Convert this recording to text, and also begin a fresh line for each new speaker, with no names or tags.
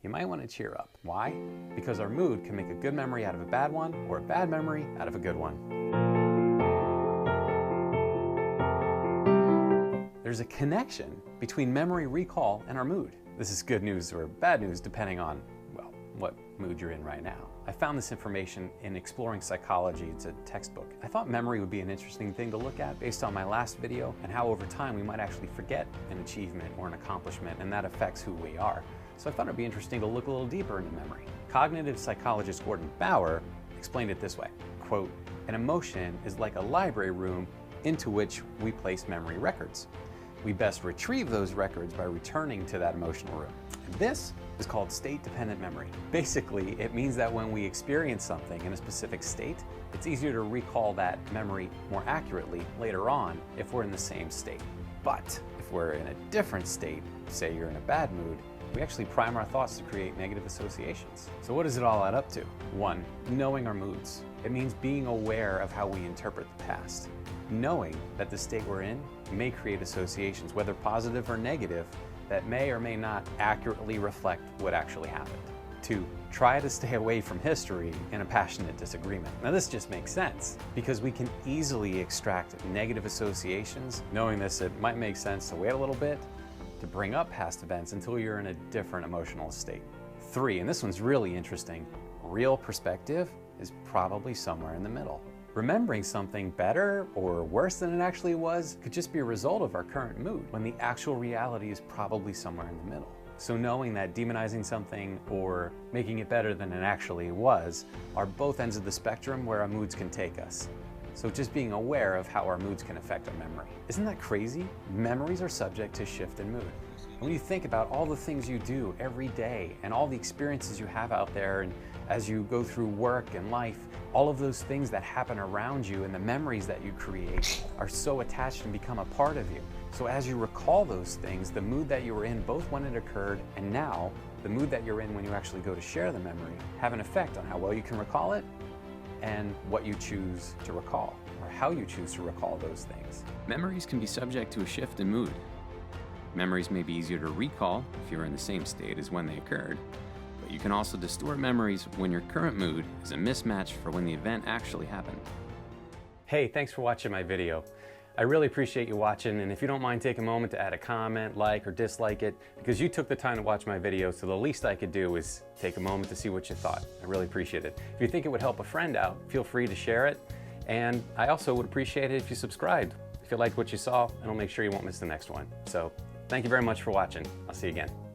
you might want to cheer up. Why? Because our mood can make a good memory out of a bad one, or a bad memory out of a good one. There's a connection between memory recall and our mood. This is good news or bad news depending on, well, what mood you're in right now. I found this information in Exploring Psychology. It's a textbook. I thought memory would be an interesting thing to look at based on my last video and how over time we might actually forget an achievement or an accomplishment, and that affects who we are. So I thought it'd be interesting to look a little deeper into memory. Cognitive psychologist Gordon Bauer explained it this way, quote, "An emotion is like a library room into which we place memory records. We best retrieve those records by returning to that emotional room. And this is called state-dependent memory. Basically, it means that when we experience something in a specific state, it's easier to recall that memory more accurately later on if we're in the same state. But if we're in a different state, say you're in a bad mood, we actually prime our thoughts to create negative associations. So what does it all add up to? 1, knowing our moods. It means being aware of how we interpret the past. Knowing that the state we're in may create associations, whether positive or negative, that may or may not accurately reflect what actually happened. 2, try to stay away from history in a passionate disagreement. Now this just makes sense because we can easily extract negative associations. Knowing this, it might make sense to wait a little bit to bring up past events until you're in a different emotional state. 3, and this one's really interesting, real perspective is probably somewhere in the middle. Remembering something better or worse than it actually was could just be a result of our current mood, when the actual reality is probably somewhere in the middle. So knowing that demonizing something or making it better than it actually was are both ends of the spectrum where our moods can take us. So just being aware of how our moods can affect our memory. Isn't that crazy? Memories are subject to shift in mood. And when you think about all the things you do every day and all the experiences you have out there, and as you go through work and life, all of those things that happen around you and the memories that you create are so attached and become a part of you. So as you recall those things, the mood that you were in both when it occurred and now, the mood that you're in when you actually go to share the memory, have an effect on how well you can recall it and what you choose to recall, or how you choose to recall those things. Memories can be subject to a shift in mood. Memories may be easier to recall if you're in the same state as when they occurred, but you can also distort memories when your current mood is a mismatch for when the event actually happened. Hey, thanks for watching my video. I really appreciate you watching, and if you don't mind, take a moment to add a comment, like, or dislike it, because you took the time to watch my video, so the least I could do is take a moment to see what you thought. I really appreciate it. If you think it would help a friend out, feel free to share it, and I also would appreciate it if you subscribed. If you liked what you saw, and I'll make sure you won't miss the next one. So, thank you very much for watching. I'll see you again.